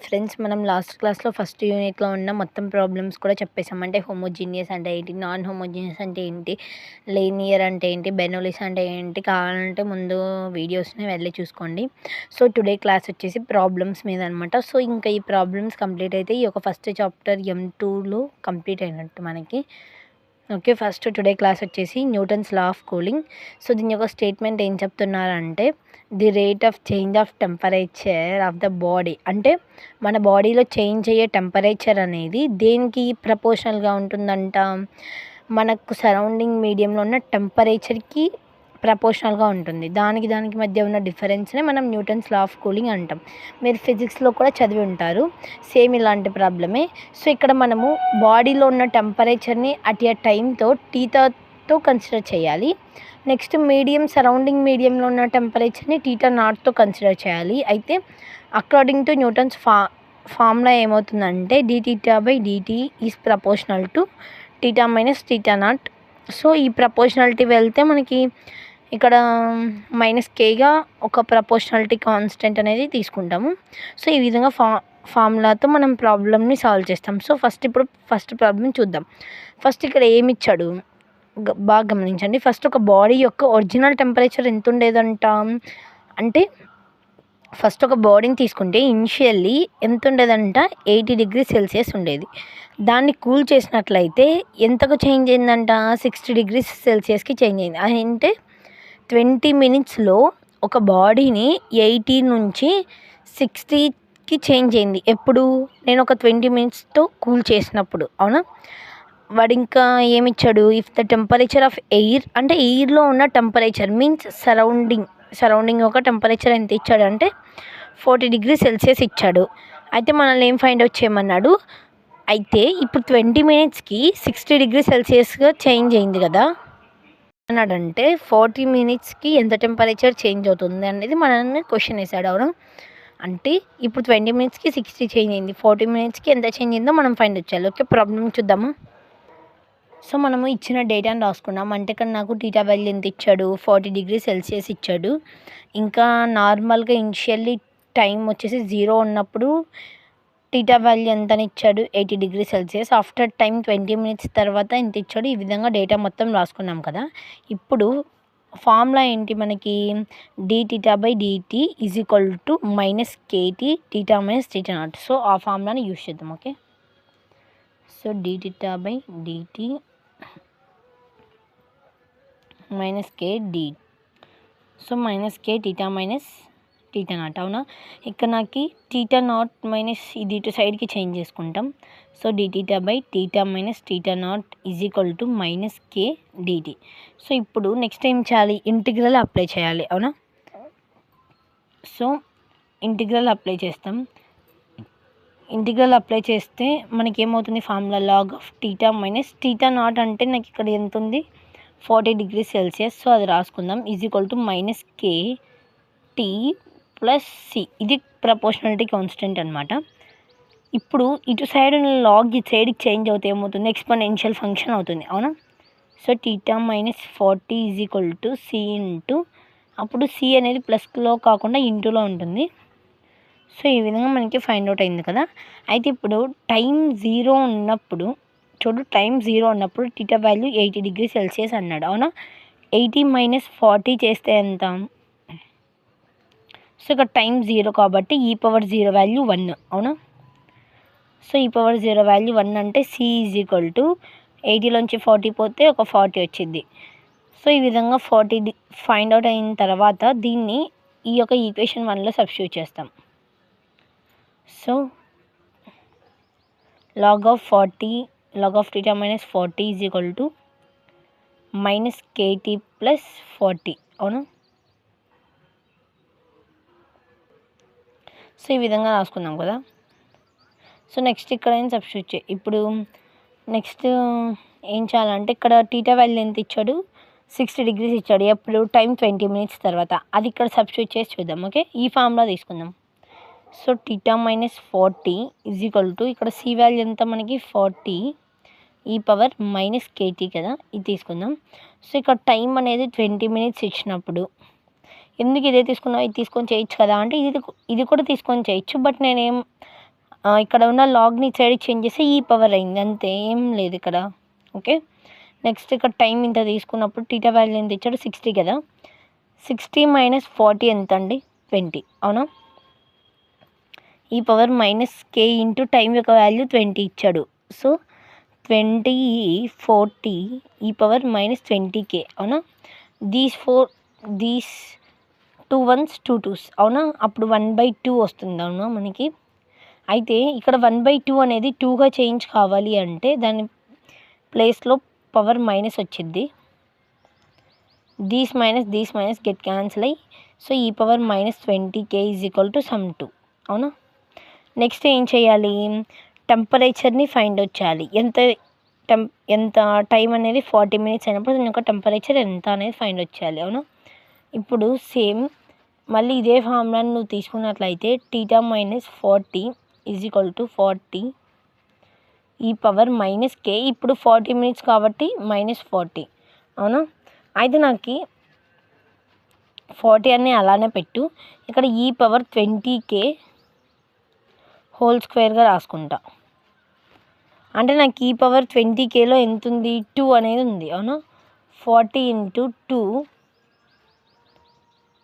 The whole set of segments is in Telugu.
ఫ్రెండ్స్, మనం లాస్ట్ క్లాస్లో ఫస్ట్ యూనిట్లో ఉన్న మొత్తం ప్రాబ్లమ్స్ కూడా చెప్పేసాం. అంటే హోమోజీనియస్ అంటే ఏంటి, నాన్ హోమోజీనియస్ అంటే ఏంటి, లీనియర్ అంటే ఏంటి, బెనోలిస్ అంటే ఏంటి. కావాలంటే ముందు వీడియోస్ని వెళ్ళి చూసుకోండి. సో టుడే క్లాస్ వచ్చేసి ప్రాబ్లమ్స్ మీద అనమాట. సో ఇంకా ఈ ప్రాబ్లమ్స్ కంప్లీట్ అయితే ఈ యొక్క ఫస్ట్ చాప్టర్ M2లో కంప్లీట్ అయినట్టు మనకి. ఓకే, ఫస్ట్ టుడే క్లాస్ వచ్చేసి Newton's law of cooling. So దీని యొక్క స్టేట్మెంట్ ఏం చెప్తున్నారంటే, the rate of change of temperature of the body, అంటే మన బాడీలో చేంజ్ అయ్యే టెంపరేచర్ అనేది దేనికి ప్రపోర్షనల్గా ఉంటుందంట, మనకు సరౌండింగ్ మీడియంలో ఉన్న టెంపరేచర్కి ప్రపోర్షనల్గా ఉంటుంది. దానికి మధ్య ఉన్న డిఫరెన్స్నే మనం న్యూటన్స్ లా ఆఫ్ కూలింగ్ అంటాం. మీరు ఫిజిక్స్లో కూడా చదివి ఉంటారు, సేమ్ ఇలాంటి ప్రాబ్లమే. సో ఇక్కడ మనము బాడీలో ఉన్న టెంపరేచర్ని అట్ ఏ టైంతో టీటాతో కన్సిడర్ చేయాలి. నెక్స్ట్ సరౌండింగ్ మీడియంలో ఉన్న టెంపరేచర్ని టీటా నాట్తో కన్సిడర్ చేయాలి. అయితే అకార్డింగ్ టు న్యూటన్స్ ఫార్ములా ఏమవుతుందంటే dθ/dt is proportional to theta minus theta not. So ఈ ప్రపోర్షనాలిటీ వెళ్తే మనకి ఇక్కడ -kగా ఒక ప్రపోర్షనాలిటీ కాన్స్టెంట్ అనేది తీసుకుంటాము. సో ఈ విధంగా ఫార్ములాతో మనం ప్రాబ్లమ్ని సాల్వ్ చేస్తాం. సో ఫస్ట్ ప్రాబ్లం చూద్దాం. ఫస్ట్ ఇక్కడ ఏమి ఇచ్చాడు బాగా గమనించండి. ఫస్ట్ ఒక బాడీ యొక్క ఒరిజినల్ టెంపరేచర్ ఎంత ఉండేదంట అంటే, ఫస్ట్ ఒక బాడీని తీసుకుంటే ఇనిషియల్లీ ఎంత ఉండేదంట, 80 degrees Celsius ఉండేది. దాన్ని కూల్ చేసినట్లయితే ఎంతకు చేంజ్ అయిందంట, 60 degrees Celsiusకి చేంజ్ అయింది. అంటే 20 minutesలో ఒక బాడీని 80 నుంచి 60కి చేంజ్ అయింది. ఎప్పుడు, నేను ఒక 20 minutesతో కూల్ చేసినప్పుడు. అవునా, వాడు ఇంకా ఏమిచ్చాడు, if the temperature of air, అంటే ఎయిర్లో ఉన్న టెంపరేచర్ మీన్స్ సరౌండింగ్ ఒక టెంపరేచర్ ఎంత ఇచ్చాడంటే 40 degrees Celsius ఇచ్చాడు. అయితే మనల్ని ఏం ఫైండ్ అవుట్ చేయమన్నాడు. అయితే ఇప్పుడు 20 minutesకి 60 degrees Celsiusగా చేంజ్ అయింది కదా అన్నాడంటే, 40 minutesకి ఎంత టెంపరేచర్ చేంజ్ అవుతుంది అనేది మనల్ని క్వశ్చన్ వేసాడు. అవునా, అంటే ఇప్పుడు 20 minutesకి 60 చేంజ్ అయింది, 40 minutesకి ఎంత చేంజ్ అయిందో మనం ఫైండ్ అవుట్ చేయాలి. ఓకే, ప్రాబ్లం చూద్దామా. సో మనము ఇచ్చిన డేటాని రాసుకున్నాం. అంటే ఇక్కడ నాకు టీటా వాల్యూ ఎంత ఇచ్చాడు, 40 degrees Celsius ఇచ్చాడు. ఇంకా నార్మల్గా ఇనిషియల్లీ టైం వచ్చేసి 0 ఉన్నప్పుడు టీటా వాల్యూ ఎంతని ఇచ్చాడు, 80 degrees Celsius. After time 20 minutes తర్వాత ఎంత ఇచ్చాడు. ఈ విధంగా డేటా మొత్తం రాసుకున్నాం కదా. ఇప్పుడు ఫార్ములా ఏంటి మనకి, dθ/dt is equal to -kT theta minus theta not. So ఆ ఫార్ములాని యూజ్ చేద్దాం. Okay, so dθ/dt -kd, so -k theta minus theta not. అవునా, ఇక్కడ నాకు టీటా నాట్ మైనస్ ఇది ఇటు సైడ్కి చేంజ్ చేసుకుంటాం. So dθ/θ minus theta naught is equal to -k dt. So ఇప్పుడు నెక్స్ట్ ఏం చేయాలి, ఇంటిగ్రల్ అప్లై చేయాలి. అవునా, సో ఇంటిగ్రల్ అప్లై చేస్తాం. ఇంటిగ్రల్ అప్లై చేస్తే మనకి ఏమవుతుంది, formula log of theta minus theta naught అంటే నాకు ఇక్కడ ఎంత ఉంది, 40 degrees Celsius. సో అది రాసుకుందాం, is equal to -kT plus C. ఇది ప్రపోర్షనాలిటీ కాన్స్టెంట్ అనమాట. ఇప్పుడు ఇటు సైడ్ లాగ్ ఈ సైడ్కి చేంజ్ అవుతే ఏమవుతుంది, ఎక్స్పోనెన్షియల్ ఫంక్షన్ అవుతుంది. అవునా, so theta minus 40 is equal to C into, అప్పుడు C అనేది ప్లస్లో కాకుండా ఇంటూలో ఉంటుంది. సో ఈ విధంగా మనకి ఫైండ్ అవుట్ అయింది కదా. అయితే ఇప్పుడు టైం 0 ఉన్నప్పుడు చూడు, టైం 0 ఉన్నప్పుడు టీటా వాల్యూ 80 degrees Celsius అన్నాడు. అవునా, 80 - 40 చేస్తే ఎంత, సో ఇక్కడ టైం 0 కాబట్టి e⁻0 వాల్యూ 1. అవునా, సో e⁻0 వాల్యూ 1 అంటే C ఈజ్ ఈక్వల్ టు 80లోంచి 40 పోతే ఒక 40 వచ్చింది. సో ఈ విధంగా 40 ఫైండ్ అవుట్ అయిన తర్వాత దీన్ని ఈ యొక్క ఈక్వేషన్ 1లో సబ్స్టిట్యూట్ చేస్తాం. So log of theta minus 40 is equal to -kT plus 40. అవునా, సో ఈ విధంగా రాసుకున్నాం కదా. సో నెక్స్ట్ ఇక్కడ ఏం సబ్స్టిట్యూట్ ఇప్పుడు నెక్స్ట్ ఏం చేయాలంటే, ఇక్కడ టీటా వాల్యూ ఎంత ఇచ్చాడు, 60 degrees ఇచ్చాడు. ఎప్పుడు, టైం 20 minutes తర్వాత. అది ఇక్కడ సబ్స్టిట్యూట్ చేసి చూద్దాం. ఓకే, ఈ ఫార్ములా తీసుకుందాం. So theta minus 40 is equal to, ఇక్కడ C వాల్యూ ఎంత మనకి 40 e⁻−kT కదా, ఇది తీసుకుందాం. సో ఇక్కడ టైం అనేది 20 minutes ఇచ్చినప్పుడు, ఎందుకు ఇదే తీసుకున్నావు, ఇది తీసుకొని చేయొచ్చు కదా అంటే ఇది కూడా తీసుకొని చేయొచ్చు. బట్ నేనేం ఇక్కడ ఉన్న లాగ్ని సైడ్ చేంజ్ చేస్తే ఈ పవర్ అయింది, అంతే, ఏం లేదు ఇక్కడ. ఓకే, నెక్స్ట్ ఇక్కడ టైం ఇంత తీసుకున్నప్పుడు టీటా వాల్యూ ఎంత ఇచ్చాడు 60 కదా. 60 - 40 ఎంత అండి 20, అవునా. ఈ పవర్ -k ఇంటూ టైం యొక్క వాల్యూ 20 ఇచ్చాడు. సో 20 40 ఈ పవర్ -20k, అవునా. దీస్ 2 1s 2 2s, అవునా. అప్పుడు 1/2 వస్తుంది, అవునా మనకి. అయితే ఇక్కడ 1/2 అనేది 2గా చేంజ్ కావాలి అంటే దాని ప్లేస్లో పవర్ మైనస్ వచ్చింది. దీస్ మైనస్ గెట్ క్యాన్సిల్ అయ్యి, సో ఈ పవర్ -20k = సమ్ 2, అవునా. నెక్స్ట్ ఏం చేయాలి, టెంపరేచర్ని ఫైండ్ అవుట్ చేయాలి. ఎంత టైం అనేది 40 minutes అయినప్పుడు దాని యొక్క టెంపరేచర్ ఎంత అనేది ఫైండ్ అవుట్ చేయాలి, అవునా. ఇప్పుడు సేమ్ మళ్ళీ ఇదే ఫార్ములాని నువ్వు తీసుకున్నట్లయితే θ - 40 = 40 ఈ పవర్ -k. ఇప్పుడు 40 minutes కాబట్టి -40, అవునా. అయితే నాకు 40 అని అలానే పెట్టు, ఇక్కడ ఈ పవర్ 20k హోల్ స్క్వేర్గా రాసుకుంటా. అంటే నాకు ఈ పవర్ 20kలో ఎంత ఉంది, 2 అనేది ఉంది, అవునా. 40 × 2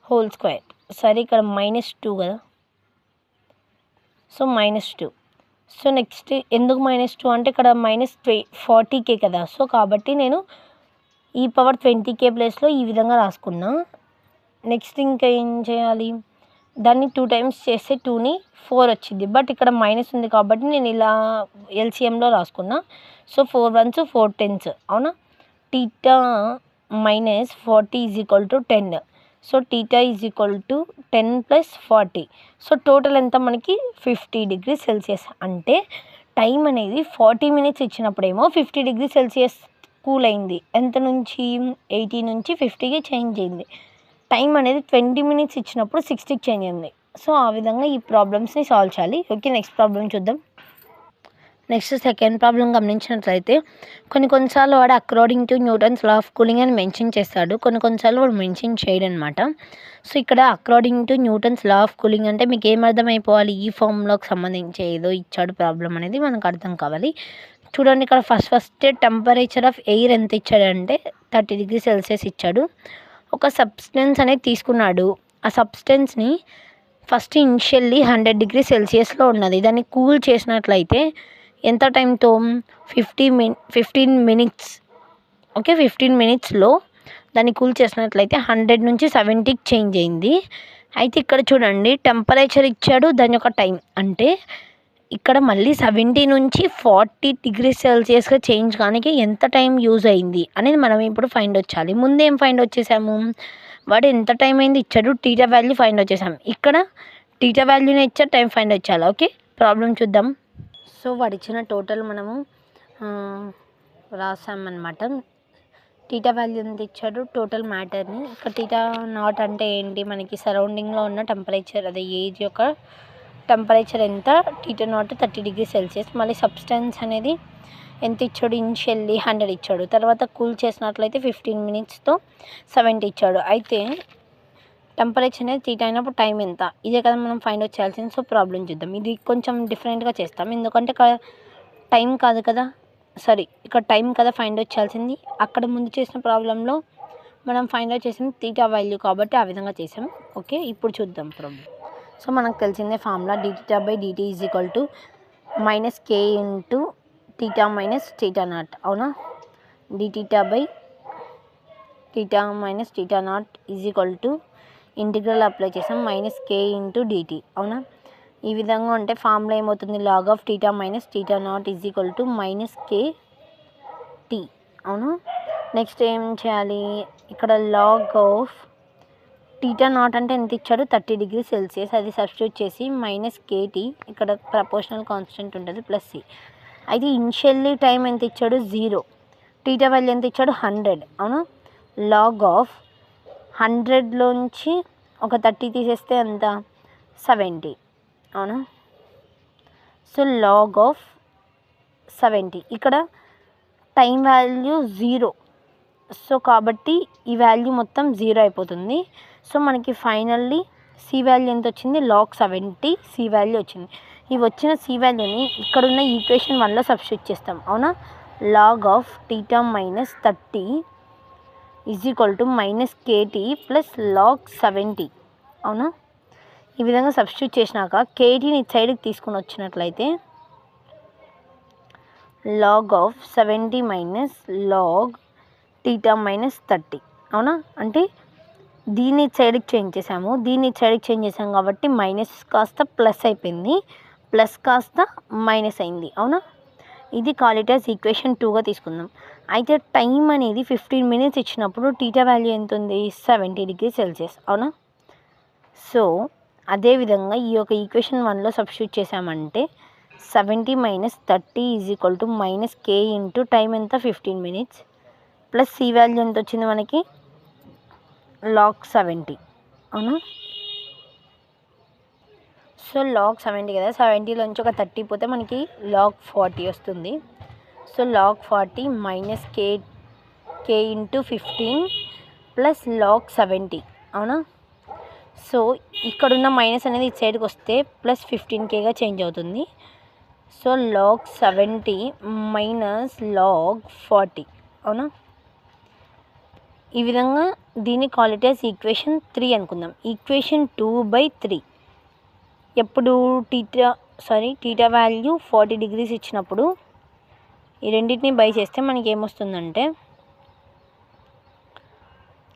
హోల్ స్క్వేర్. సరే ఇక్కడ -2 కదా, సో -2. సో నెక్స్ట్ ఎందుకు -2 అంటే ఇక్కడ -40k కదా, సో కాబట్టి నేను ఈ పవర్ 20k ప్లేస్లో ఈ విధంగా రాసుకున్నా. నెక్స్ట్ ఇంకా ఏం చేయాలి, దాన్ని 2 times చేస్తే 2ని 4 వచ్చింది. బట్ ఇక్కడ మైనస్ ఉంది కాబట్టి నేను ఇలా ఎల్సిఎంలో రాసుకున్నా. సో 4 1s 4 10s, అవునా. θ - 40 = 10. సో θ = 10 + 40. సో టోటల్ ఎంత మనకి 50 degrees Celsius. అంటే టైం అనేది 40 minutes ఇచ్చినప్పుడేమో 50 degrees Celsius కూల్ అయింది. ఎంత నుంచి 80 నుంచి 50కి చేంజ్ అయింది. టైం అనేది 20 minutes ఇచ్చినప్పుడు 60కి చేంజ్ అయింది. సో ఆ విధంగా ఈ ప్రాబ్లమ్స్ని సాల్వ్ చేయాలి. ఓకే, నెక్స్ట్ ప్రాబ్లం చూద్దాం. నెక్స్ట్ సెకండ్ ప్రాబ్లం గమనించినట్లయితే కొన్నిసార్లు వాడు according to Newton's law of cooling అని మెన్షన్ చేస్తాడు, కొన్నిసార్లు వాడు మెన్షన్ చేయడు అనమాట. సో ఇక్కడ according to Newton's law of cooling అంటే మీకు ఏం అర్థమైపోవాలి, ఈ ఫార్ములాకి సంబంధించి ఏదో ఇచ్చాడు ప్రాబ్లం అనేది మనకు అర్థం కావాలి. చూడండి, ఇక్కడ ఫస్ట్ టెంపరేచర్ ఆఫ్ ఎయిర్ ఎంత ఇచ్చాడంటే 30 degrees Celsius ఇచ్చాడు. ఒక సబ్స్టెన్స్ అనేది తీసుకున్నాడు. ఆ సబ్స్టెన్స్ని ఫస్ట్ ఇనిషియల్లీ 100 degrees Celsiusలో ఉన్నది. దాన్ని కూల్ చేసినట్లయితే ఎంత టైంతో 15 minutes. ఓకే, 15 minutesలో దాన్ని కూల్ చేసినట్లయితే 100 నుంచి 70కి చేంజ్ అయింది. అయితే ఇక్కడ చూడండి, టెంపరేచర్ ఇచ్చాడు, దాని యొక్క టైం అంటే ఇక్కడ మళ్ళీ 70 నుంచి 40 degrees Celsiusగా చేంజ్ కానికి ఎంత టైం యూజ్ అయింది అనేది మనం ఇప్పుడు ఫైండ్ అవుట్ చేయాలి. ముందేం ఫైండ్ అవుట్ చేసాము, వాడు ఎంత టైం అయింది ఇచ్చాడు, θ వాల్యూ ఫైండ్ అవుట్ చేసాము. ఇక్కడ θ వాల్యూనే ఇచ్చాడు, టైం ఫైండ్ అవుట్ చేయాలి. ఓకే, ప్రాబ్లం చూద్దాం. సో వాడు ఇచ్చిన టోటల్ మనము రాసామన్నమాట. θ వాల్యూ ఎంత ఇచ్చాడు, టోటల్ మ్యాటర్ని. ఇక్కడ θ0 అంటే ఏంటి, మనకి సరౌండింగ్లో ఉన్న టెంపరేచర్, అదే ఏజ్ యొక్క టెంపరేచర్ ఎంత, θ0 30 degrees Celsius. మళ్ళీ సబ్స్టెన్స్ అనేది ఎంత ఇచ్చాడు, ఇనిషియల్లీ 100 ఇచ్చాడు, తర్వాత కూల్ చేసినట్లయితే 15 minutesతో 70 ఇచ్చాడు. అయితే టెంపరేచర్ అనేది θ అయినప్పుడు టైం ఎంత, ఇదే కదా మనం ఫైండ్ అవుట్ చేయాల్సింది. సో ప్రాబ్లం చూద్దాం. ఇది కొంచెం డిఫరెంట్గా చేస్తాం, ఎందుకంటే టైం కాదు కదా, ఇక్కడ టైం కదా ఫైండ్ అవుట్ చేయాల్సింది. అక్కడ ముందు చేసిన ప్రాబ్లంలో మనం ఫైండ్ అవుట్ చేసింది θ వాల్యూ కాబట్టి ఆ విధంగా చేసాం. ఓకే, ఇప్పుడు చూద్దాం ప్రాబ్లం. సో మనకు తెలిసిందే ఫార్ములా, dθ/dt = -k ఇంటూ θ - θ0, అవునా. dθ/θ - θ0 ఇంటిగ్రల్ అప్లై చేసాం -k ఇంటూ dt, అవునా. ఈ విధంగా ఉంటే ఫార్ములా ఏమవుతుంది, log of θ - θ0 - kt, అవును. నెక్స్ట్ ఏం చేయాలి, ఇక్కడ log of θ0 అంటే ఎంత ఇచ్చాడు, 30 degrees Celsius, అది సబ్స్టిట్యూట్ చేసి -kt, ఇక్కడ ప్రపోర్షనల్ కాన్స్టెంట్ ఉంటుంది +c. అయితే ఇనిషియల్లీ టైం ఎంత ఇచ్చాడు 0, θ వాల్యూ ఎంత ఇచ్చాడు 100, అవునా. log of 100లోంచి ఒక 30 తీసేస్తే ఎంత 70, అవునా. సో log of 70, ఇక్కడ టైం వాల్యూ 0, సో కాబట్టి ఈ వాల్యూ మొత్తం 0 అయిపోతుంది. సో మనకి ఫైనల్లీ సి వాల్యూ ఎంత వచ్చింది, log 70 సి వాల్యూ వచ్చింది. ఈ వచ్చిన సి వాల్యూని ఇక్కడున్న ఈక్వేషన్ 1లో సబ్స్టిట్యూట్ చేస్తాం. అవునా? log of theta minus 30 is equal to minus k t plus log 70. అవునా? ఈ విధంగా సబ్స్టిట్యూట్ చేసినాక కేటీని ఇటు సైడ్కి తీసుకుని వచ్చినట్లయితే log of 70 minus log theta minus 30. అవునా? అంటే దీన్ని ఇటు సైడ్కి చేంజ్ చేసాము, దీన్ని ఇటు సైడ్కి చేంజ్ చేసాం కాబట్టి మైనస్ కాస్త ప్లస్ అయిపోయింది, ప్లస్ కాస్త మైనస్ అయింది. అవునా? ఇది కాలిటాస్ ఈక్వేషన్ 2గా తీసుకుందాం. అయితే టైం అనేది 15 మినిట్స్ ఇచ్చినప్పుడు టీటా వాల్యూ ఎంత ఉంది? 70 డిగ్రీ సెల్సియస్. అవునా? సో అదేవిధంగా ఈ యొక్క ఈక్వేషన్ 1లో సబ్స్టిట్యూట్ చేసామంటే 70 minus 30 is equal to minus k into time ఎంత? 15 మినిట్స్ ప్లస్ సి వాల్యూ ఎంత వచ్చింది మనకి? లాగ్ 70. అవునా? సో లాగ్ 70 కదా, 70లోంచి ఒక 30 పోతే మనకి లాగ్ 40 వస్తుంది. So log 40 minus k into 15 plus log 70. అవునా? సో ఇక్కడున్న మైనస్ అనేది ఇటు సైడ్కి వస్తే ప్లస్ 15Kగా చేంజ్ అవుతుంది. So log 70 minus log 40. అవునా? ఈ విధంగా దీన్ని కాలిటాస్ ఈక్వేషన్ 3 అనుకుందాం. ఈక్వేషన్ 2/3 ఎప్పుడు టీటా వాల్యూ 40 డిగ్రీస్ ఇచ్చినప్పుడు ఈ రెండింటిని బై చేస్తే మనకి ఏమొస్తుందంటే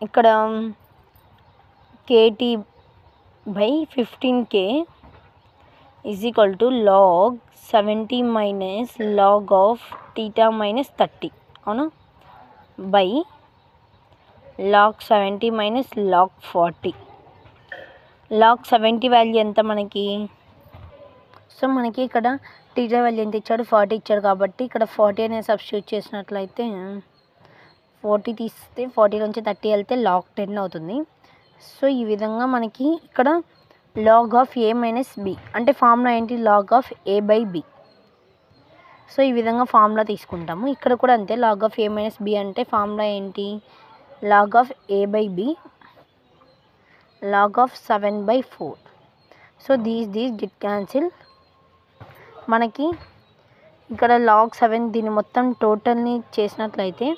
ఇక్కడ KT by 15K is equal to log 70 minus log of theta minus 30. అవునా? by log 70 minus log 40. log 70 value ఎంత మనకి? సో మనకి ఇక్కడ టీటా వాల్యూ ఎంత ఇచ్చాడు? 40 ఇచ్చాడు కాబట్టి ఇక్కడ 40 అనేది సబ్స్టిట్యూట్ చేసినట్లయితే 40 తీస్తే 40 నుంచి 30 వెళ్తే లాగ్ 10 అవుతుంది. సో ఈ విధంగా మనకి ఇక్కడ log of a minus b అంటే ఫార్ములా ఏంటి? Log of a by b. So ఈ విధంగా ఫార్ములా తీసుకుంటాము. ఇక్కడ కూడా అంతే, log of a minus b అంటే ఫార్ములా ఏంటి? Log of a by b log of 7/4. So these get cancel. మనకి ఇక్కడ లాగ్ 7 దీన్ని మొత్తం టోటల్ని చేసినట్లయితే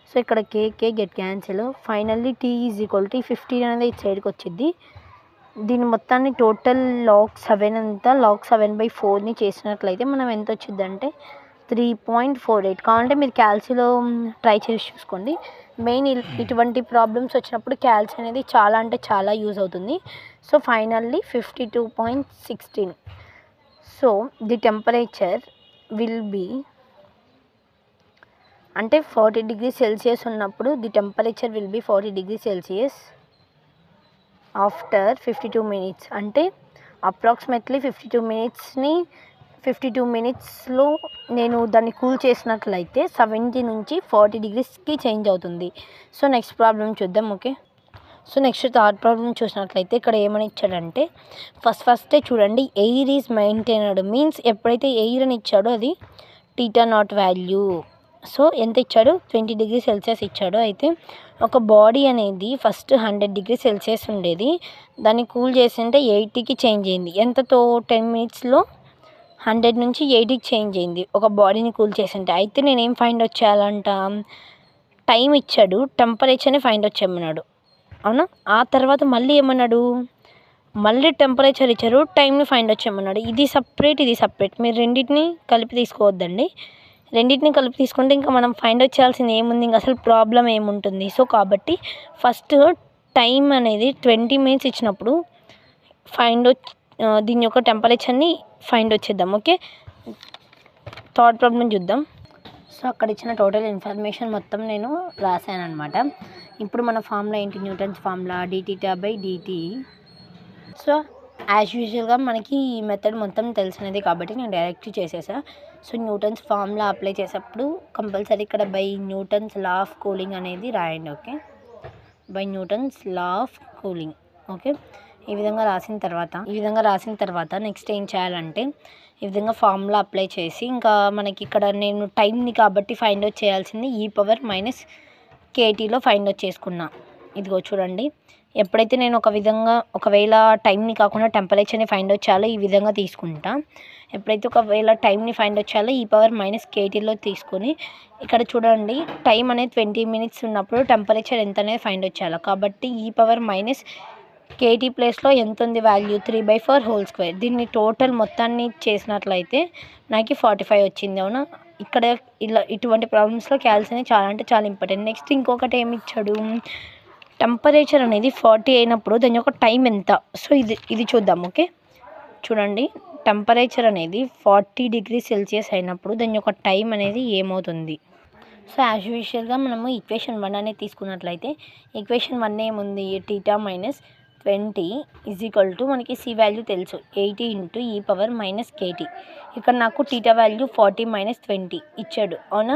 సో ఇక్కడ K K get cancel. Finally T is equal to 15 అనేది ఇటు సైడ్కి వచ్చింది. దీని మొత్తాన్ని టోటల్ లాగ్ 7 అంతా లాగ్ 7/4ని చేసినట్లయితే మనం ఎంత వచ్చిందంటే 3.48. కావాలంటే మీరు క్యాల్సిలో ట్రై చేసి చూసుకోండి. మెయిన్ ఇటువంటి ప్రాబ్లమ్స్ వచ్చినప్పుడు క్యాల్సి అనేది చాలా అంటే చాలా యూజ్ అవుతుంది. So finally 52.16. So the temperature will be అంటే 40 డిగ్రీ సెల్సియస్ ఉన్నప్పుడు the temperature will be 40 degree Celsius after 52 minutes. అంటే అప్రాక్సిమేట్లీ 52 మినిట్స్లో నేను దాన్ని కూల్ చేసినట్లయితే 70 నుంచి 40 డిగ్రీస్కి చేంజ్ అవుతుంది. సో నెక్స్ట్ ప్రాబ్లం చూద్దాం. Okay, so next third problem చూసినట్లయితే ఇక్కడ ఏమని ఇచ్చాడంటే ఫస్టే చూడండి, ఎయిర్ ఈజ్ మెయింటైన్డ్ మీన్స్ ఎప్పుడైతే ఎయిర్ అని ఇచ్చాడో అది టీటా నాట్ వాల్యూ. సో ఎంత ఇచ్చాడు? 20 డిగ్రీ సెల్సియస్ ఇచ్చాడు. అయితే ఒక బాడీ అనేది ఫస్ట్ 100 డిగ్రీ సెల్సియస్ ఉండేది, దాన్ని కూల్ చేసింటే 80కి చేంజ్ అయింది. ఎంతతో? 10 మినిట్స్లో 100 నుంచి 80కి చేంజ్ అయింది ఒక బాడీని కూల్ చేసింటే. అయితే నేనేం ఫైండ్ అవుట్ చేయాలంట? టైం ఇచ్చాడు, టెంపరేచర్ని ఫైండ్ అవుట్ చేయమన్నాడు. అవునా? ఆ తర్వాత మళ్ళీ ఏమన్నాడు? మళ్ళీ టెంపరేచర్ ఇచ్చారు, టైంని ఫైండ్ అవుట్ చేయమన్నాడు. ఇది సపరేట్, ఇది సపరేట్. మీరు రెండింటిని కలిపి తీసుకోవద్దండి. రెండింటిని కలిపి తీసుకుంటే ఇంకా మనం ఫైండ్ అవుట్ చేయాల్సింది ఏముంది? ఇంకా అసలు ప్రాబ్లం ఏముంటుంది? సో కాబట్టి ఫస్ట్ టైం అనేది 20 మినిట్స్ ఇచ్చినప్పుడు దీని యొక్క టెంపరేచర్ని ఫైండ్ అవుట్ చేద్దాం. ఓకే, థర్డ్ ప్రాబ్లం చూద్దాం. సో అక్కడ ఇచ్చిన టోటల్ ఇన్ఫర్మేషన్ మొత్తం నేను రాశాను అనమాట. ఇప్పుడు మన ఫార్ములా ఏంటి? Newton's formula dθ/dt. So as యూజువల్గా మనకి ఈ మెథడ్ మొత్తం తెలిసినది కాబట్టి నేను డైరెక్ట్ చేసేసా. సో న్యూటన్స్ ఫార్ములా అప్లై చేసేటప్పుడు కంపల్సరీ ఇక్కడ by Newton's law of cooling అనేది రాయండి. Okay, by Newton's law of cooling. Okay, ఈ విధంగా రాసిన తర్వాత నెక్స్ట్ ఏం చేయాలంటే ఈ విధంగా ఫార్ములా అప్లై చేసి ఇంకా మనకి ఇక్కడ నేను టైంని కాబట్టి ఫైండ్ అవుట్ చేయాల్సింది e⁻ - KTలో ఫైండ్ అవుట్ చేసుకున్నా. ఇదిగో చూడండి, ఎప్పుడైతే నేను ఒకవేళ టైంని కాకుండా టెంపరేచర్ని ఫైండ్ అవుట్ చేయాలో ఈ విధంగా తీసుకుంటా. ఎప్పుడైతే ఒకవేళ టైంని ఫైండ్ అవుట్ చేయాలో e⁻−kTలో తీసుకొని ఇక్కడ చూడండి టైం అనేది 20 మినిట్స్ ఉన్నప్పుడు టెంపరేచర్ ఎంత అనేది ఫైండ్ అవుట్ చేయాలి. కాబట్టి e⁻−kT ప్లేస్లో ఎంత ఉంది వాల్యూ 3/4 దీన్ని టోటల్ మొత్తాన్ని చేసినట్లయితే నాకు 45 వచ్చింది. అవునా, ఇక్కడ ఇలా ఇటువంటి ప్రాబ్లమ్స్లో క్యాల్స్ అనేది చాలా అంటే చాలా ఇంపార్టెంట్. నెక్స్ట్ ఇంకొకటి ఏమి ఇచ్చాడు, టెంపరేచర్ అనేది 40 అయినప్పుడు దాని యొక్క టైం ఎంత. సో ఇది చూద్దాం. ఓకే, చూడండి టెంపరేచర్ అనేది 40 డిగ్రీ సెల్సియస్ అయినప్పుడు దాని యొక్క టైం అనేది ఏమవుతుంది. సో యాజ్ యూజువల్గా మనము ఈక్వేషన్ 1 అనేది తీసుకున్నట్లయితే ఈక్వేషన్ 1 ఏముంది, θ-20 మనకి సి వాల్యూ తెలుసు 80 × e⁻−kT. ఇక్కడ నాకు θ వాల్యూ 40-20 ఇచ్చాడు. అవునా,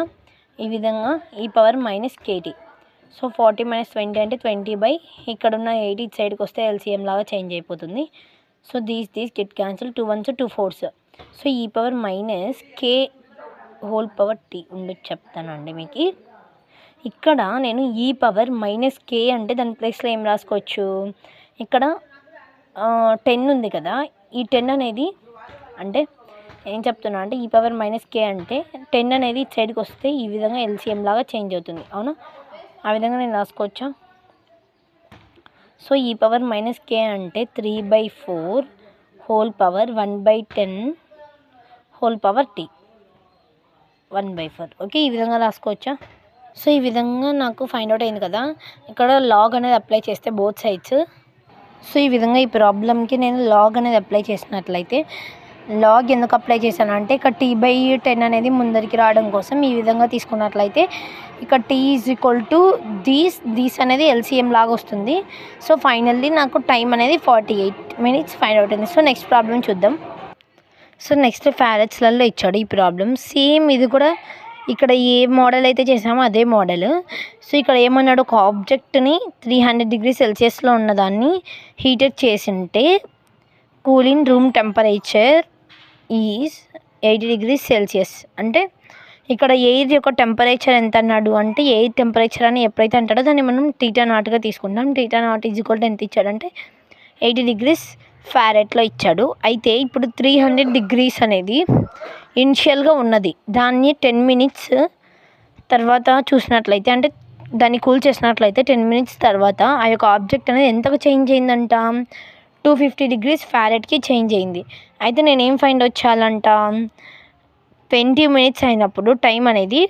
ఈ విధంగా e⁻−kT. సో 40-20 అంటే 20 ఇక్కడున్న 80 ఇటు సైడ్కి వస్తే ఎల్సిఎం లాగా చేంజ్ అయిపోతుంది. So these get cancel, 2 1s 2 4s. So e⁻−k⁻t ఉండి చెప్తానండి మీకు. ఇక్కడ నేను e⁻−k అంటే దాని ప్లేస్లో ఏం రాసుకోవచ్చు, ఇక్కడ 10 ఉంది కదా, ఈ 10 అనేది అంటే ఏం చెప్తున్నా అంటే e⁻−k అంటే 10 అనేది ఇటు సైడ్కి వస్తే ఈ విధంగా ఎల్సిఎం లాగా చేంజ్ అవుతుంది. అవునా, ఆ విధంగా నేను రాసుకోవచ్చా. సో e⁻−k అంటే 3/4 1/10 t 1/4. ఓకే, ఈ విధంగా రాసుకోవచ్చా. సో ఈ విధంగా నాకు ఫైండ్ అవుట్ అయింది కదా, ఇక్కడ లాగ్ అనేది అప్లై చేస్తే బోత్ సైడ్స్. సో ఈ విధంగా ఈ ప్రాబ్లమ్కి నేను లాగ్ అనేది అప్లై చేసినట్లయితే, లాగ్ ఎందుకు అప్లై చేశాను అంటే ఇక్కడ t/10 అనేది ముందరికి రావడం కోసం ఈ విధంగా తీసుకున్నట్లయితే ఇక్కడ t దీస్ అనేది ఎల్సిఎం లాగా వస్తుంది. సో ఫైనల్లీ నాకు టైం అనేది 48 మినిట్స్ ఫైండ్ అవుట్ అయింది. సో నెక్స్ట్ ప్రాబ్లం చూద్దాం. సో నెక్స్ట్ ఫ్యారడ్స్లలో ఇచ్చాడు ఈ ప్రాబ్లం. సేమ్ ఇది కూడా ఇక్కడ ఏ మోడల్ అయితే చేసామో అదే మోడల్. సో ఇక్కడ ఏమన్నాడు, ఒక ఆబ్జెక్ట్ని 300 డిగ్రీ సెల్సియస్లో ఉన్నదాన్ని హీటెడ్ చేసింటే cooling room temperature is 80 degrees Celsius. అంటే ఇక్కడ ఎయిర్ యొక్క టెంపరేచర్ ఎంత అన్నాడు అంటే, ఎయిర్ టెంపరేచర్ అని ఎప్పుడైతే అంటాడో దాన్ని మనం θ0గా తీసుకుంటాం. θ0 ఎంత ఇచ్చాడంటే 80 డిగ్రీస్ ఫ్యారెట్లో ఇచ్చాడు. అయితే ఇప్పుడు 300 డిగ్రీస్ అనేది ఇనిషియల్గా ఉన్నది, దాన్ని 10 మినిట్స్ తర్వాత చూసినట్లయితే అంటే దాన్ని కూల్ చేసినట్లయితే 10 మినిట్స్ తర్వాత ఆ యొక్క ఆబ్జెక్ట్ అనేది ఎంతగా చేంజ్ అయిందంట, 250 డిగ్రీస్ ఫ్యారెట్కి చేంజ్ అయింది. అయితే నేనేం ఫైండ్ అవుట్ చేయాలంట, 20 మినిట్స్ అయినప్పుడు టైం అనేది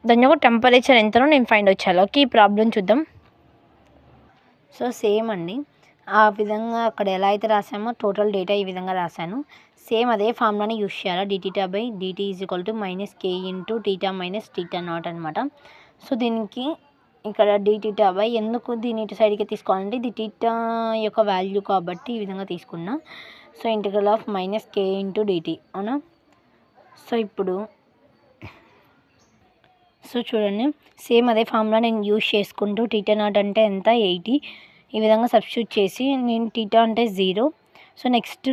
దాని యొక్క టెంపరేచర్ ఎంతనో నేను ఫైండ్ అవుట్ చేయాలి. ఓకే, ఈ ప్రాబ్లం చూద్దాం. సో సేమ్ అండి, ఆ విధంగా అక్కడ ఎలా అయితే రాసామో టోటల్ డేటా ఈ విధంగా రాశాను. సేమ్ అదే ఫార్ములాని యూస్ చేయాలి, dθ/dt =k × θ-θ0 అనమాట. సో దీనికి ఇక్కడ dθ ఎందుకు దీని ఇటు సైడ్కి తీసుకోవాలంటే ఇది θ యొక్క వాల్యూ కాబట్టి ఈ విధంగా తీసుకున్నా. So integral of -k × dt. అవునా, సో ఇప్పుడు చూడండి సేమ్ అదే ఫార్ములా నేను యూస్ చేసుకుంటూ θ0 అంటే ఎంత 80 ఈ విధంగా సబ్స్టిట్యూట్ చేసి నేను θ అంటే 0. సో నెక్స్ట్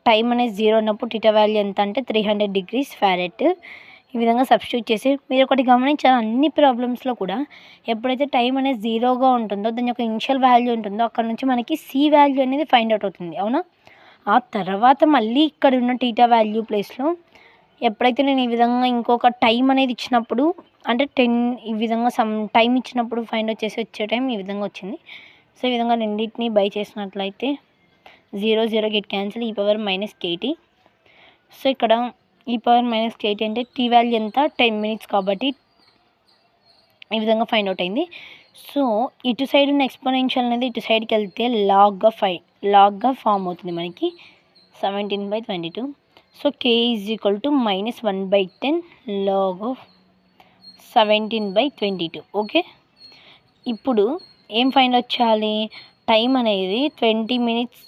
టైం అనేది 0 ఉన్నప్పుడు θ వాల్యూ ఎంత అంటే 300 డిగ్రీస్ ఫ్యారెట్. ఈ విధంగా సబ్స్టిట్యూట్ చేసి మీరు ఒకటి గమనించాలి, అన్ని ప్రాబ్లమ్స్లో కూడా ఎప్పుడైతే టైం అనేది 0గా ఉంటుందో దాని యొక్క ఇనిషియల్ వాల్యూ ఉంటుందో అక్కడ నుంచి మనకి సి వాల్యూ అనేది ఫైండ్ అవుట్ అవుతుంది. అవునా, ఆ తర్వాత మళ్ళీ ఇక్కడ ఉన్న θ వాల్యూ ప్లేస్లో ఎప్పుడైతే నేను ఈ విధంగా ఇంకొక టైం అనేది ఇచ్చినప్పుడు అంటే 10 ఈ విధంగా సమ్ టైం ఇచ్చినప్పుడు ఫైండ్ అవుట్ చేసి వచ్చే టైం ఈ విధంగా వచ్చింది. సో ఈ విధంగా రెండింటిని బై చేసినట్లయితే 0 0 గెట్ క్యాన్సిల్ e⁻−kT. సో ఇక్కడ e⁻−kT అంటే టీ వాల్యూ ఎంత 10 మినిట్స్ కాబట్టి ఈ విధంగా ఫైండ్ అవుట్ అయింది. సో ఇటు సైడ్ ఉన్న ఎక్స్పోనెన్షియల్ అనేది ఇటు సైడ్కి వెళ్తే లాగ్గా ఫామ్ అవుతుంది మనకి 17/22. So k = -1/10 log of 17/22. Okay, ఇప్పుడు ఏం ఫైండ్ అవుట్ చేయాలి, టైం అనేది 20 మినిట్స్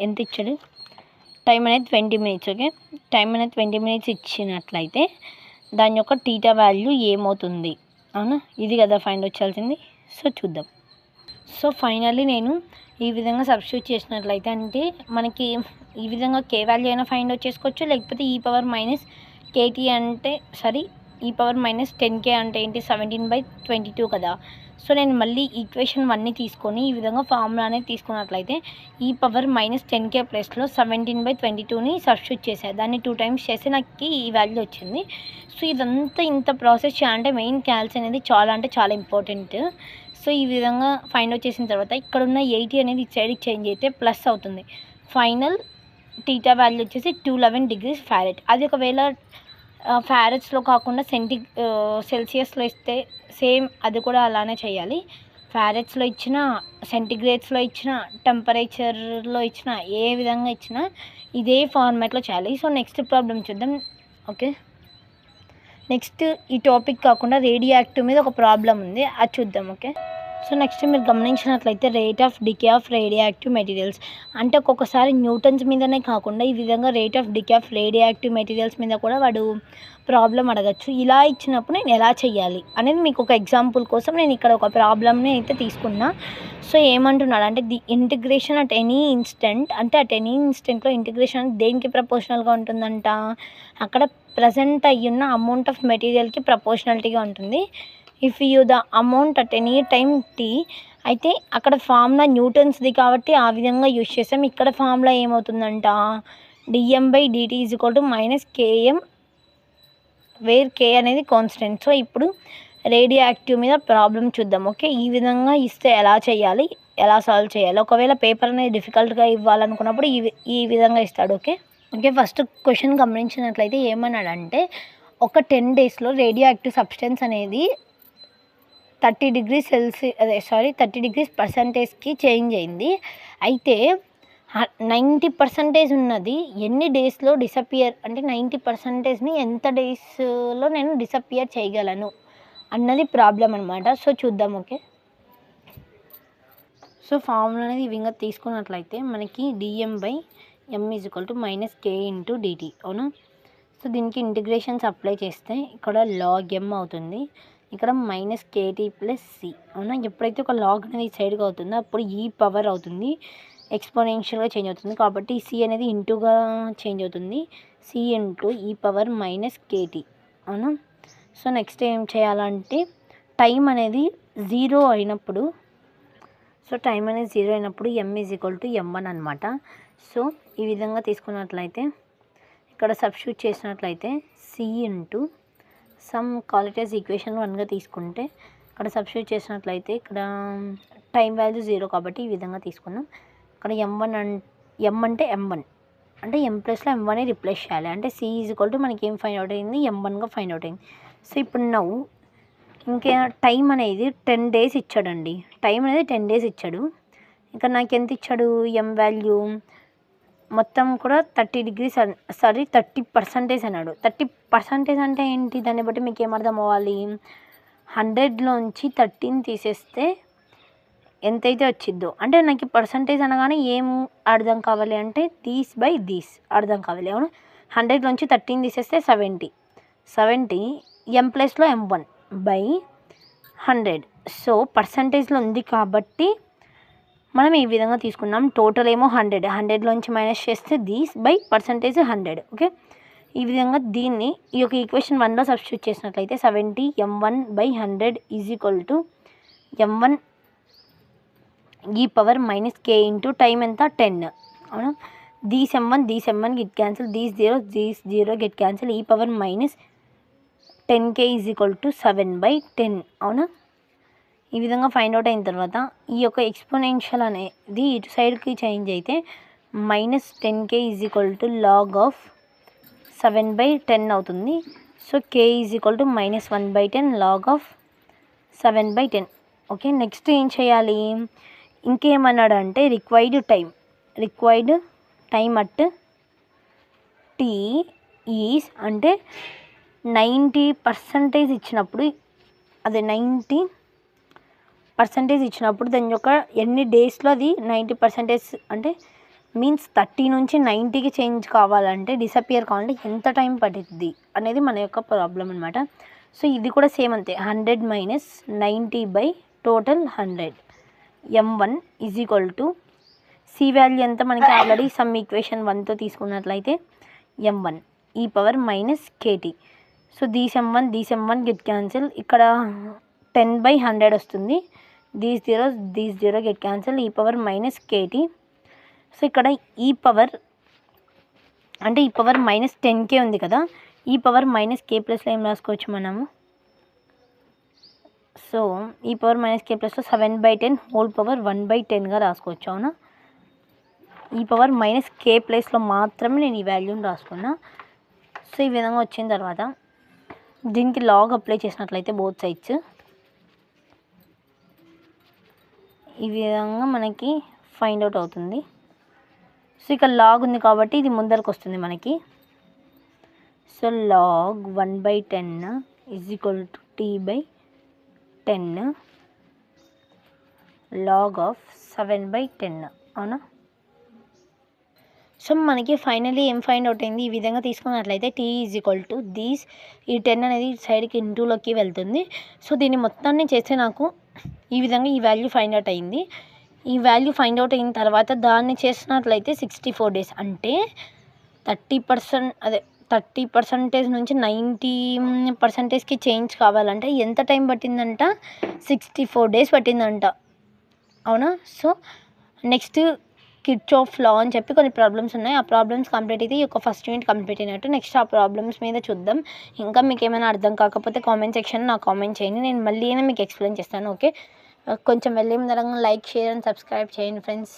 ఎంత ఇచ్చాడు, టైం అనేది 20 మినిట్స్. ఓకే, టైం అనేది 20 మినిట్స్ ఇచ్చినట్లయితే దాని యొక్క θ వాల్యూ ఏమవుతుంది. అవునా, ఇది కదా ఫైండ్ అవుట్ చేయాల్సింది. సో చూద్దాం. సో ఫైనల్లీ నేను ఈ విధంగా సబ్స్టిట్యూట్ చేసినట్లయితే అంటే మనకి ఈ విధంగా k వాల్యూ అయినా ఫైండ్ అవుట్ చేసుకోవచ్చు, లేకపోతే e⁻−10k అంటే ఏంటి 17/22 కదా. సో నేను మళ్ళీ ఈక్వేషన్ 1ని తీసుకొని ఈ విధంగా ఫార్ములా అనేది తీసుకున్నట్లయితే e⁻10k ప్లేస్లో 17/22ని సబ్స్టిట్యూట్ చేశాను. దాన్ని 2 టైమ్స్ చేస్తే నాకు ఈ వాల్యూ వచ్చింది. సో ఇదంతా ఇంత ప్రాసెస్ చేయాలంటే మెయిన్ క్యాల్స్ అనేది చాలా అంటే చాలా ఇంపార్టెంట్. సో ఈ విధంగా ఫైండ్ అవుట్ చేసిన తర్వాత ఇక్కడున్న 80 అనేది ఇటు సైడ్కి చేంజ్ అయితే ప్లస్ అవుతుంది. ఫైనల్ టీటా వాల్యూ వచ్చేసి 211 degrees Fahrenheit. అది ఒకవేళ ఫారెట్స్లో కాకుండా సెల్సియస్లో ఇస్తే సేమ్ అది కూడా అలానే చేయాలి. ఫారెట్స్లో ఇచ్చిన, సెంటిగ్రేడ్స్లో ఇచ్చిన, టెంపరేచర్లో ఇచ్చిన, ఏ విధంగా ఇచ్చినా ఇదే ఫార్మాట్లో చేయాలి. సో నెక్స్ట్ ప్రాబ్లం చూద్దాం. ఓకే, నెక్స్ట్ ఈ టాపిక్ కాకుండా రేడియో యాక్టివ్ మీద ఒక ప్రాబ్లం ఉంది, అది చూద్దాం. ఓకే, సో నెక్స్ట్ మీరు గమనించినట్లయితే rate of decay of radioactive materials అంటే ఒక్కొక్కసారి న్యూటన్స్ మీదనే కాకుండా ఈ విధంగా rate of decay of radioactive materials మీద కూడా వాడు ప్రాబ్లం అడగచ్చు. ఇలా ఇచ్చినప్పుడు నేను ఎలా చేయాలి అనేది మీకు ఒక ఎగ్జాంపుల్ కోసం నేను ఇక్కడ ఒక ప్రాబ్లమ్ని అయితే తీసుకున్నా. సో ఏమంటున్నాడు అంటే the integration at any instant, అంటే అట్ ఎనీ ఇన్స్టెంట్లో ఇంటిగ్రేషన్ దేనికి ప్రపోర్షనల్గా ఉంటుందంట, అక్కడ ప్రజెంట్ అయ్యున్న అమౌంట్ ఆఫ్ మెటీరియల్కి ప్రపోర్షనాలిటీగా ఉంటుంది. If you the amount at any time t, అయితే అక్కడ ఫార్ములా న్యూటన్స్ది కాబట్టి ఆ విధంగా యూజ్ చేసాం. ఇక్కడ ఫార్ములా ఏమవుతుందంట dm/dt -km, వేర్ k అనేది కాన్స్టెంట్. సో ఇప్పుడు రేడియో యాక్టివ్ మీద ప్రాబ్లం చూద్దాం. ఓకే, ఈ విధంగా ఇస్తే ఎలా చేయాలి, ఎలా సాల్వ్ చేయాలి, ఒకవేళ పేపర్ అనేది డిఫికల్ట్గా ఇవ్వాలనుకున్నప్పుడు ఈ విధంగా ఇస్తాడు. ఓకే, ఫస్ట్ క్వశ్చన్ గమనించినట్లయితే ఏమన్నాడంటే ఒక 10 daysలో రేడియో యాక్టివ్ సబ్స్టెన్స్ అనేది 30 degrees పర్సెంటేజ్కి చేంజ్ అయింది. అయితే 90% ఉన్నది ఎన్ని డేస్లో డిసపియర్, అంటే 90%ని ఎంత డేస్లో నేను డిసపియర్ చేయగలను అన్నది ప్రాబ్లం అనమాట. సో చూద్దాం. ఓకే, సో ఫార్ములా అనేది ఈ విధంగా తీసుకున్నట్లయితే మనకి dm/m -k × dt అవునా. సో దీనికి ఇంటిగ్రేషన్స్ అప్లై చేస్తే ఇక్కడ log m అవుతుంది, ఇక్కడ -kt + c అవునా. ఎప్పుడైతే ఒక లాగ్ అనేది సైడ్గా అవుతుందో అప్పుడు ఈ పవర్ అవుతుంది, ఎక్స్పోనెన్షియల్గా చేంజ్ అవుతుంది కాబట్టి c అనేది ఇంటూగా చేంజ్ అవుతుంది, c × e⁻−kt అవునా. సో నెక్స్ట్ ఏం చేయాలంటే టైం అనేది 0 అయినప్పుడు, m m1 అనమాట. సో ఈ విధంగా తీసుకున్నట్లయితే ఇక్కడ సబ్స్టిట్యూట్ చేసినట్లయితే c × సమ్ క్వాలిటీస్ ఈక్వేషన్ 1గా తీసుకుంటే ఇక్కడ సబ్స్టిట్యూట్ చేసినట్లయితే ఇక్కడ టైం వాల్యూ 0 కాబట్టి ఈ విధంగా తీసుకున్నాం. ఇక్కడ m అంటే m1, అంటే m ప్లస్లో m1ని రిప్లేస్ చేయాలి. అంటే c మనకి ఏం ఫైండ్ అవుట్ అయింది, m1గా ఫైండ్ అవుట్ అయింది. సో ఇప్పుడు ఇంకా టైం అనేది 10 days ఇచ్చాడండి, టైం అనేది 10 days ఇచ్చాడు. ఇంకా నాకు ఎంత ఇచ్చాడు, m వాల్యూ మొత్తం కూడా 30% అన్నాడు. 30% అంటే ఏంటి, దాన్ని బట్టి మీకు ఏమర్థం అవ్వాలి, 100లోంచి 13 తీసేస్తే ఎంతైతే వచ్చిద్దో, అంటే నాకు పర్సంటేజ్ అనగానే ఏం అర్థం కావాలి అంటే దీస్ అర్థం కావాలి అవును. 100లోంచి 13 తీసేస్తే 70 m ప్లస్లో m1 /100. సో పర్సంటేజ్లో ఉంది కాబట్టి మనం ఈ విధంగా తీసుకున్నాం. టోటల్ ఏమో 100లోంచి మైనస్ చేస్తే దీస్ /% 100. ఓకే, ఈ విధంగా దీన్ని ఈ యొక్క ఈక్వేషన్ 1లో సబ్స్టిట్యూట్ చేసినట్లయితే 70 m1/100 = m1 e⁻−k × టైం ఎంత 10 అవునా. These m1 get cancel, these 0 get cancel, e⁻10k = 7/10 అవునా. ఈ విధంగా ఫైండ్ అవుట్ అయిన తర్వాత ఈ యొక్క ఎక్స్పోనెన్షియల్ అనేది ఇటు సైడ్కి చేంజ్ అయితే -10k = log of 7/10 అవుతుంది. So k -1/10 log of 7/10. Okay, next ఏం చేయాలి, ఇంకేమన్నాడంటే required time at t is అంటే 90% ఇచ్చినప్పుడు, అదే 90% ఇచ్చినప్పుడు దాని యొక్క ఎన్ని డేస్లో అది 90% అంటే మీన్స్ 30 నుంచి 90కి చేంజ్ కావాలంటే డిసపియర్ కావాలంటే ఎంత టైం పడుతుంది అనేది మన యొక్క ప్రాబ్లం అనమాట. సో ఇది కూడా సేమ్ అంతే, 100 - 90 టోటల్ 100. m1 = c వాల్యూ ఎంత మనకి ఆల్రెడీ సమ్ ఈక్వేషన్ 1తో తీసుకున్నట్లయితే m1 e⁻−kt. So these m1 get cancel, ఇక్కడ 10/100 వస్తుంది. These zero get cancel. ఈ పవర్ మైనస్ కేటీ. సో ఇక్కడ ఈ పవర్ అంటే ఈ పవర్ మైనస్ 10k ఉంది కదా, ఈ పవర్ మైనస్ k ప్లస్లో ఏం రాసుకోవచ్చు మనము. సో ఈ పవర్ మైనస్ k ప్లస్లో 7/10 హోల్ పవర్ 1/10గా రాసుకోవచ్చు. అవునా, ఈ పవర్ మైనస్ k ప్లేస్లో మాత్రమే నేను ఈ వాల్యూని రాసుకున్నా. సో ఈ విధంగా వచ్చిన తర్వాత దీనికి లాగ్ అప్లై చేసినట్లయితే బోత్ సైడ్స్ ఈ విధంగా మనకి ఫైండ్ అవుట్ అవుతుంది. సో ఇక్కడ లాగ్ ఉంది కాబట్టి ఇది ముందరకు వస్తుంది మనకి. So log 1/10 = t/10 log of 7/10. అవునా, సో మనకి ఫైనలీ ఏం ఫైండ్ అవుట్ అయింది, ఈ విధంగా తీసుకున్నట్లయితే t = ఈ 10 అనేది సైడ్కి ఇంటూలోకి వెళ్తుంది. సో దీన్ని మొత్తాన్ని చేస్తే నాకు ఈ విధంగా ఈ వాల్యూ ఫైండ్ అవుట్ అయింది. ఈ వాల్యూ ఫైండ్ అవుట్ అయిన తర్వాత దాన్ని చేసినట్లయితే 64 days అంటే 30% నుంచి 90%కి చేంజ్ కావాలంటే ఎంత టైం పట్టిందంట, 64 days పట్టిందంట. అవునా, సో నెక్స్ట్ కిర్చాఫ్ లా అని చెప్పి కొన్ని ప్రాబ్లమ్స్ ఉన్నాయి. ఆ ప్రాబ్లమ్స్ కంప్లీట్ అయితే ఈ యొక్క ఫస్ట్ యూనిట్ కంప్లీట్ అయినట్టు. నెక్స్ట్ ఆ ప్రాబ్లమ్స్ మీద చూద్దాం. ఇంకా మీకు ఏమైనా అర్థం కాకపోతే కామెంట్ సెక్షన్ నాకు కామెంట్ చేయండి, నేను మళ్ళీ అయినా మీకు ఎక్స్ప్లెయిన్ చేస్తాను. ఓకే, కొంచెం వెళ్ళే ముందర లైక్, షేర్ అండ్ సబ్స్క్రైబ్ చేయండి ఫ్రెండ్స్.